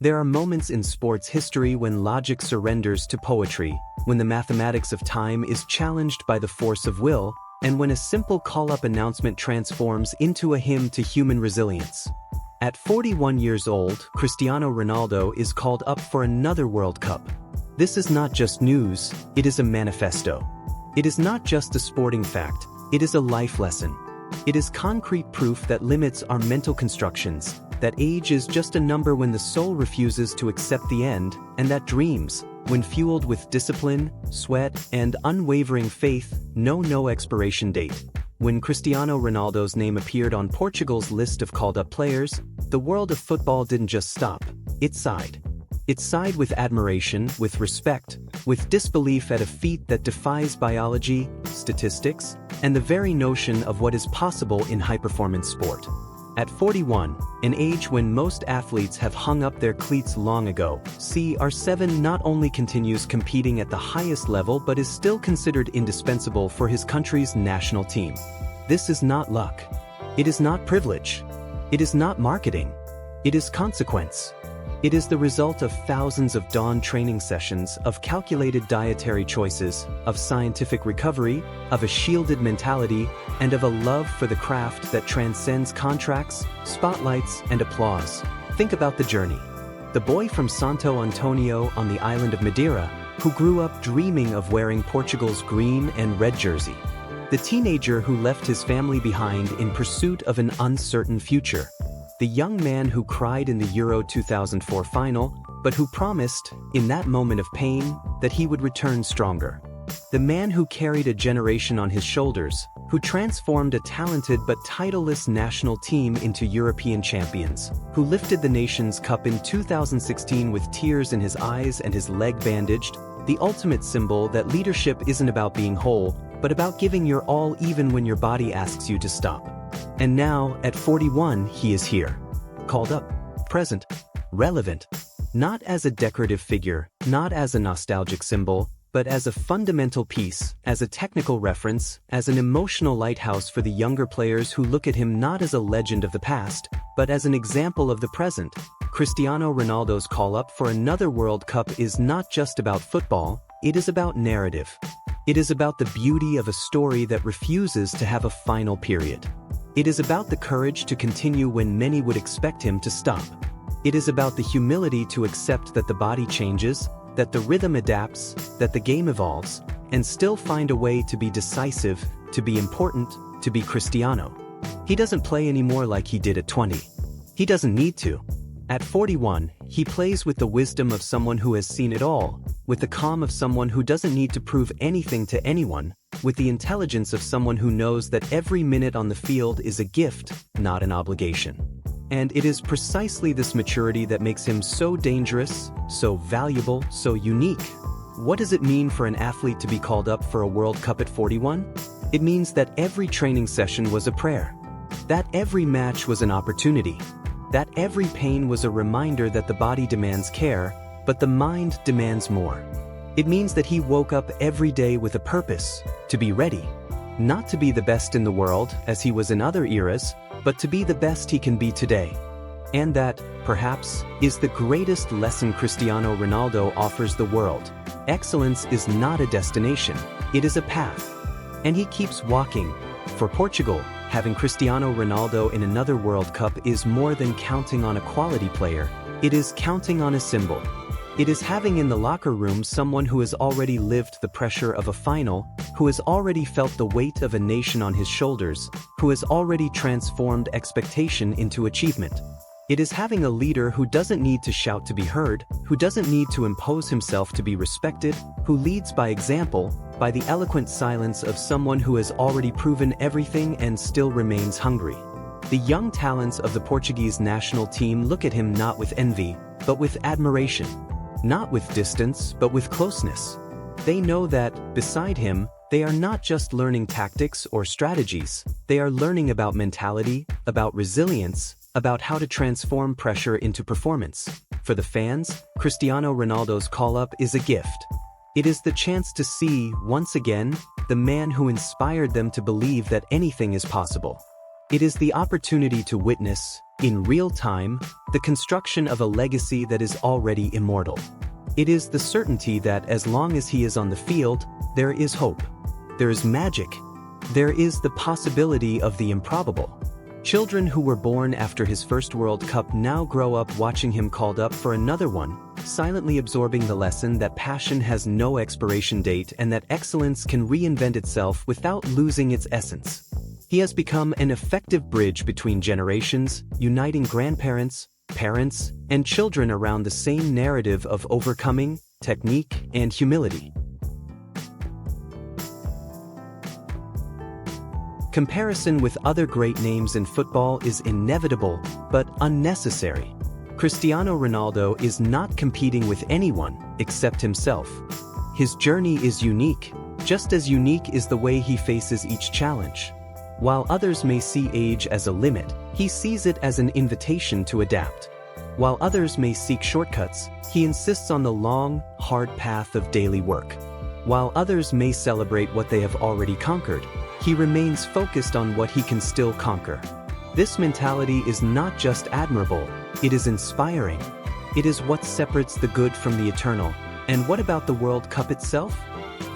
There are moments in sports history when logic surrenders to poetry, when the mathematics of time is challenged by the force of will, and when a simple call-up announcement transforms into a hymn to human resilience. At 41 years old, Cristiano Ronaldo is called up for another World Cup. This is not just news, it is a manifesto. It is not just a sporting fact, it is a life lesson. It is concrete proof that limits are mental constructions, that age is just a number when the soul refuses to accept the end, and that dreams, when fueled with discipline, sweat, and unwavering faith, know no expiration date. When Cristiano Ronaldo's name appeared on Portugal's list of called-up players, the world of football didn't just stop, it sighed. It sighed with admiration, with respect, with disbelief at a feat that defies biology, statistics, and the very notion of what is possible in high-performance sport. At 41, an age when most athletes have hung up their cleats long ago, CR7 not only continues competing at the highest level but is still considered indispensable for his country's national team. This is not luck. It is not privilege. It is not marketing. It is consequence. It is the result of thousands of dawn training sessions, of calculated dietary choices, of scientific recovery, of a shielded mentality, and of a love for the craft that transcends contracts, spotlights, and applause. Think about the journey. The boy from Santo Antonio on the island of Madeira, who grew up dreaming of wearing Portugal's green and red jersey. The teenager who left his family behind in pursuit of an uncertain future. The young man who cried in the Euro 2004 final, but who promised, in that moment of pain, that he would return stronger. The man who carried a generation on his shoulders, who transformed a talented but titleless national team into European champions, who lifted the nation's cup in 2016 with tears in his eyes and his leg bandaged, the ultimate symbol that leadership isn't about being whole, but about giving your all even when your body asks you to stop. And now, at 41, he is here. Called up, present, relevant. Not as a decorative figure, not as a nostalgic symbol, but as a fundamental piece, as a technical reference, as an emotional lighthouse for the younger players who look at him not as a legend of the past, but as an example of the present. Cristiano Ronaldo's call-up for another World Cup is not just about football, it is about narrative. It is about the beauty of a story that refuses to have a final period. It is about the courage to continue when many would expect him to stop. It is about the humility to accept that the body changes, that the rhythm adapts, that the game evolves, and still find a way to be decisive, to be important, to be Cristiano. He doesn't play anymore like he did at 20. He doesn't need to. At 41, he plays with the wisdom of someone who has seen it all, with the calm of someone who doesn't need to prove anything to anyone, with the intelligence of someone who knows that every minute on the field is a gift, not an obligation. And it is precisely this maturity that makes him so dangerous, so valuable, so unique. What does it mean for an athlete to be called up for a World Cup at 41? It means that every training session was a prayer. That every match was an opportunity. That every pain was a reminder that the body demands care, but the mind demands more. It means that he woke up every day with a purpose, to be ready. Not to be the best in the world, as he was in other eras, but to be the best he can be today. And that, perhaps, is the greatest lesson Cristiano Ronaldo offers the world. Excellence is not a destination, it is a path. And he keeps walking. For Portugal, having Cristiano Ronaldo in another World Cup is more than counting on a quality player, it is counting on a symbol. It is having in the locker room someone who has already lived the pressure of a final, who has already felt the weight of a nation on his shoulders, who has already transformed expectation into achievement. It is having a leader who doesn't need to shout to be heard, who doesn't need to impose himself to be respected, who leads by example, by the eloquent silence of someone who has already proven everything and still remains hungry. The young talents of the Portuguese national team look at him not with envy, but with admiration. Not with distance, but with closeness. They know that, beside him, they are not just learning tactics or strategies, they are learning about mentality, about resilience, about how to transform pressure into performance. For the fans, Cristiano Ronaldo's call-up is a gift. It is the chance to see, once again, the man who inspired them to believe that anything is possible. It is the opportunity to witness, in real time, the construction of a legacy that is already immortal. It is the certainty that as long as he is on the field, there is hope. There is magic. There is the possibility of the improbable. Children who were born after his first World Cup now grow up watching him called up for another one, silently absorbing the lesson that passion has no expiration date and that excellence can reinvent itself without losing its essence. He has become an effective bridge between generations, uniting grandparents, parents, and children around the same narrative of overcoming, technique, and humility. Comparison with other great names in football is inevitable, but unnecessary. Cristiano Ronaldo is not competing with anyone except himself. His journey is unique, just as unique is the way he faces each challenge. While others may see age as a limit, he sees it as an invitation to adapt. While others may seek shortcuts, he insists on the long, hard path of daily work. While others may celebrate what they have already conquered, he remains focused on what he can still conquer. This mentality is not just admirable, it is inspiring. It is what separates the good from the eternal. And what about the World Cup itself?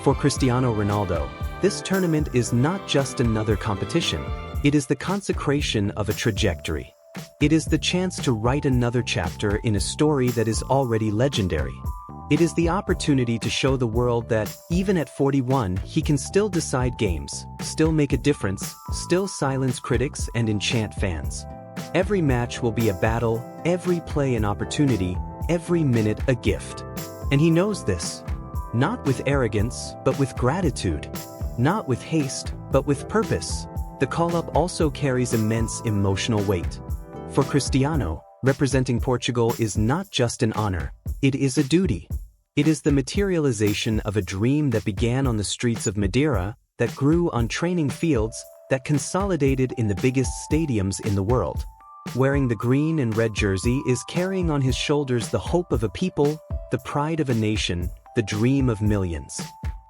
For Cristiano Ronaldo, this tournament is not just another competition, it is the consecration of a trajectory. It is the chance to write another chapter in a story that is already legendary. It is the opportunity to show the world that, even at 41, he can still decide games, still make a difference, still silence critics and enchant fans. Every match will be a battle, every play an opportunity, every minute a gift. And he knows this. Not with arrogance, but with gratitude. Not with haste, but with purpose. The call-up also carries immense emotional weight. For Cristiano, representing Portugal is not just an honor, it is a duty. It is the materialization of a dream that began on the streets of Madeira, that grew on training fields, that consolidated in the biggest stadiums in the world. Wearing the green and red jersey is carrying on his shoulders the hope of a people, the pride of a nation, the dream of millions.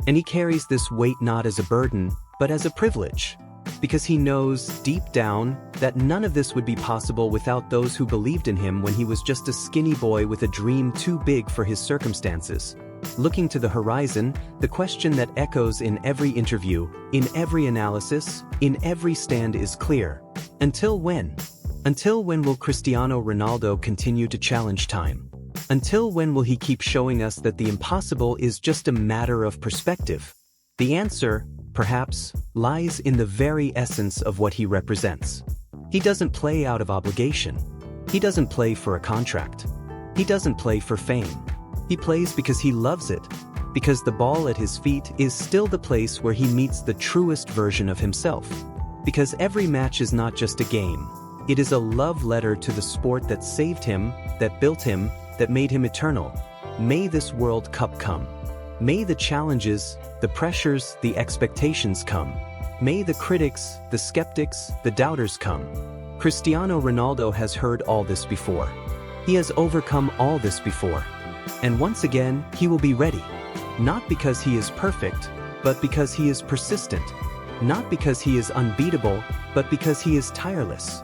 And he carries this weight not as a burden, but as a privilege. Because he knows, deep down, that none of this would be possible without those who believed in him when he was just a skinny boy with a dream too big for his circumstances. Looking to the horizon, the question that echoes in every interview, in every analysis, in every stand is clear. Until when? Until when will Cristiano Ronaldo continue to challenge time? Until when will he keep showing us that the impossible is just a matter of perspective? The answer, perhaps, lies in the very essence of what he represents. He doesn't play out of obligation. He doesn't play for a contract. He doesn't play for fame. He plays because he loves it, because the ball at his feet is still the place where he meets the truest version of himself. Because every match is not just a game. It is a love letter to the sport that saved him, that built him, that made him eternal. May this World Cup come. May the challenges, the pressures, the expectations come. May the critics, the skeptics, the doubters come. Cristiano Ronaldo has heard all this before. He has overcome all this before. And once again, he will be ready. Not because he is perfect, but because he is persistent. Not because he is unbeatable, but because he is tireless.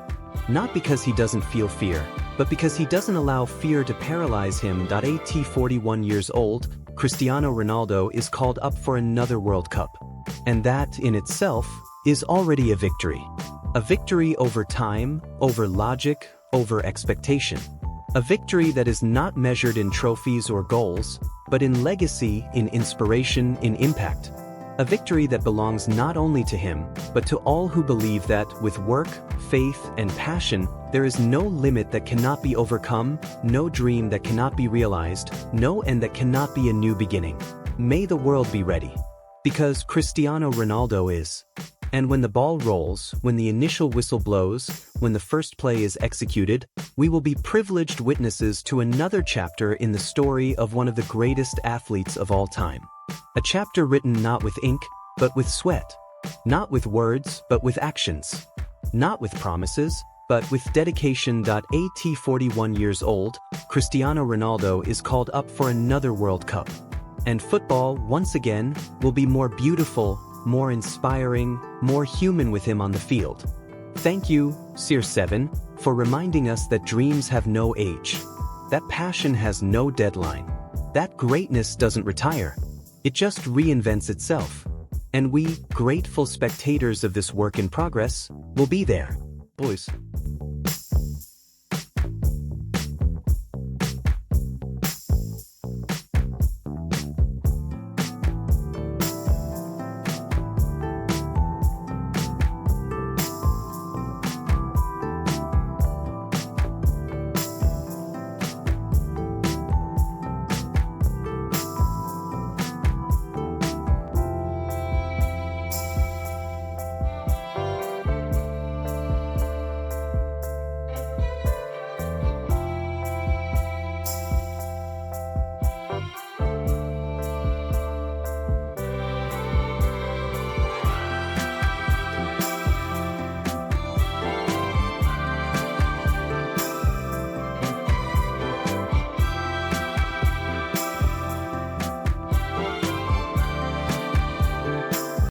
Not because he doesn't feel fear, but because he doesn't allow fear to paralyze him. At 41 years old, Cristiano Ronaldo is called up for another World Cup. And that, in itself, is already a victory. A victory over time, over logic, over expectation. A victory that is not measured in trophies or goals, but in legacy, in inspiration, in impact. A victory that belongs not only to him, but to all who believe that, with work, faith, and passion, there is no limit that cannot be overcome, no dream that cannot be realized, no end that cannot be a new beginning. May the world be ready. Because Cristiano Ronaldo is. And when the ball rolls, when the initial whistle blows, when the first play is executed, we will be privileged witnesses to another chapter in the story of one of the greatest athletes of all time. A chapter written not with ink, but with sweat. Not with words, but with actions. Not with promises, but with dedication. At 41 years old, Cristiano Ronaldo is called up for another World Cup. And football, once again, will be more beautiful, more inspiring, more human with him on the field. Thank you, Seer 7, for reminding us that dreams have no age. That passion has no deadline. That greatness doesn't retire. It just reinvents itself. And we, grateful spectators of this work in progress, will be there. Boys.